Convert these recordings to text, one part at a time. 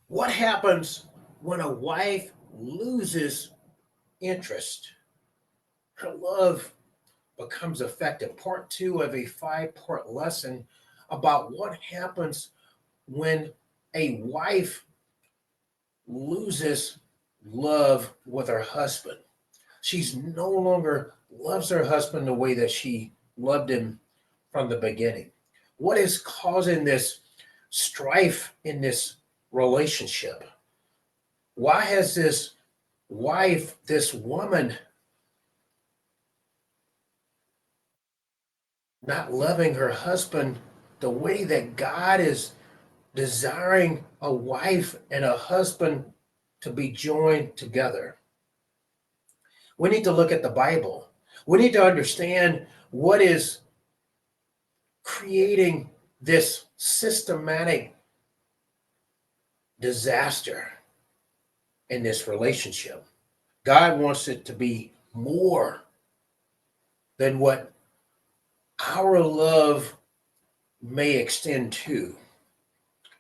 What happens when a wife loses interest? Her love becomes effective. Part two of a 5-part lesson about what happens when a wife loses love with her husband. She's no longer loves her husband the way that she loved him from the beginning. What is causing this strife in this relationship? Why has this wife, this woman, not loving her husband the way that God is desiring a wife and a husband to be joined together? We need to look at the Bible. We need to understand what is creating this systematic disaster in this relationship. God wants it to be more than what our love may extend to.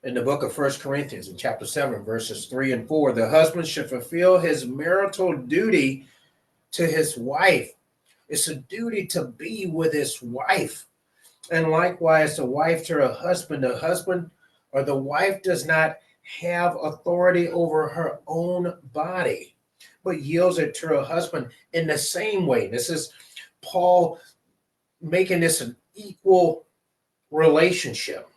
In the book of First Corinthians, in chapter 7, verses 3 and 4, the husband should fulfill his marital duty to his wife. It's a duty to be with his wife. And likewise, the wife to her husband. The husband or the wife does not have authority over her own body, but yields it to her husband in the same way. This is Paul making this an equal relationship.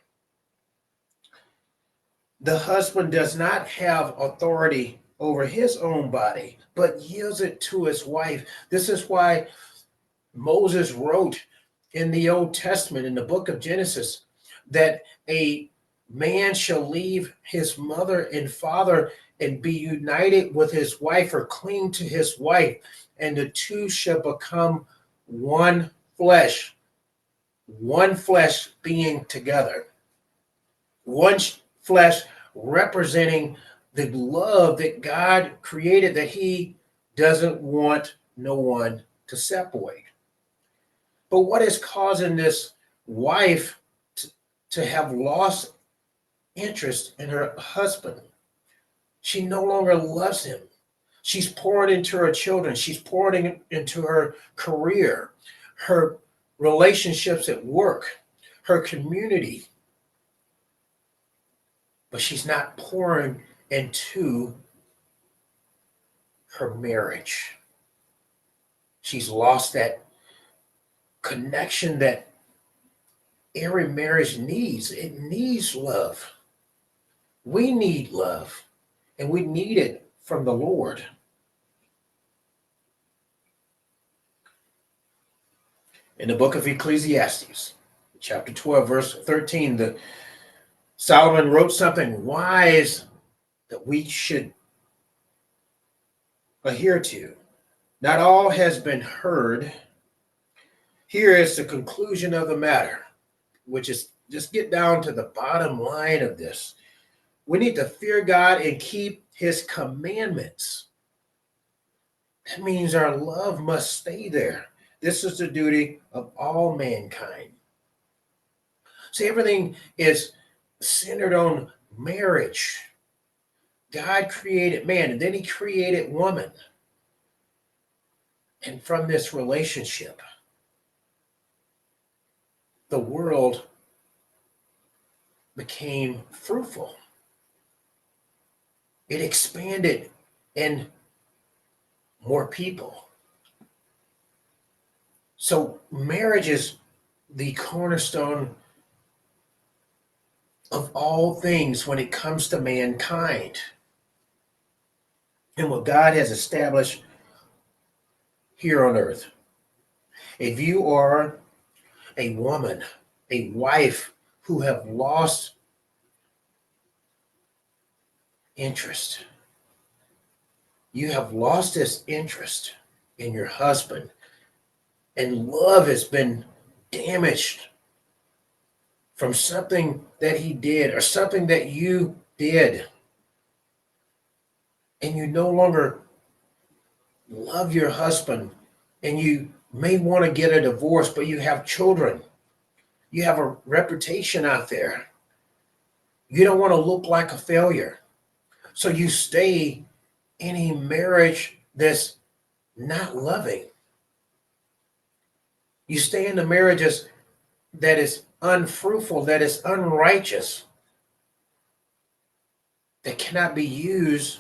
The husband does not have authority over his own body, but yields it to his wife. This is why Moses wrote in the Old Testament, in the book of Genesis, that a man shall leave his mother and father and be united with his wife or cling to his wife, and the two shall become one flesh being together. One flesh representing the love that God created, that he doesn't want no one to separate. But what is causing this wife to have lost interest in her husband? She no longer loves him. She's poured into her children. She's pouring into her career, her relationships at work, her community. But she's not pouring into her marriage. She's lost that connection that every marriage needs. It needs love. We need love, and we need it from the Lord. In the book of Ecclesiastes, chapter 12, verse 13, Solomon wrote something wise that we should adhere to. Not all has been heard. Here is the conclusion of the matter, which is just get down to the bottom line of this. We need to fear God and keep his commandments. That means our love must stay there. This is the duty of all mankind. See, everything is centered on marriage. God created man, and then he created woman. And from this relationship, the world became fruitful. It expanded in more people. So marriage is the cornerstone of all things when it comes to mankind and what God has established here on earth. If you are a woman, a wife who have lost interest, you have lost this interest in your husband, and love has been damaged from something that he did or something that you did, and you no longer love your husband, and you may want to get a divorce, but you have children, you have a reputation out there, you don't want to look like a failure, So you stay in a marriage that's not loving. You stay in the marriages that is unfruitful, that is unrighteous, that cannot be used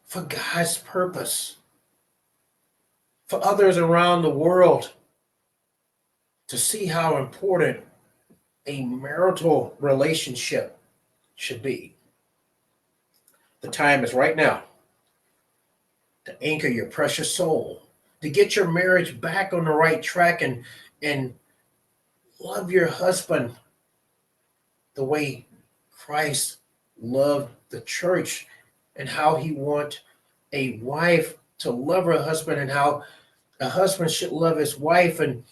for God's purpose, for others around the world to see how important a marital relationship should be. The time is right now to anchor your precious soul, to get your marriage back on the right track and love your husband the way Christ loved the church, and how he wants a wife to love her husband, and how a husband should love his wife, and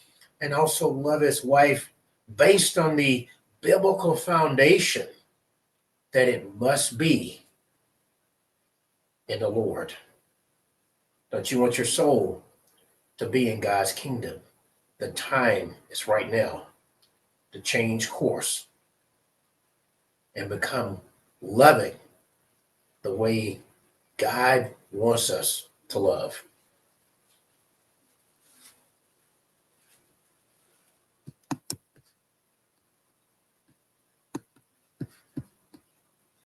also love his wife based on the biblical foundation that it must be in the Lord. Don't you want your soul to be in God's kingdom? The time is right now to change course and become loving the way God wants us to love.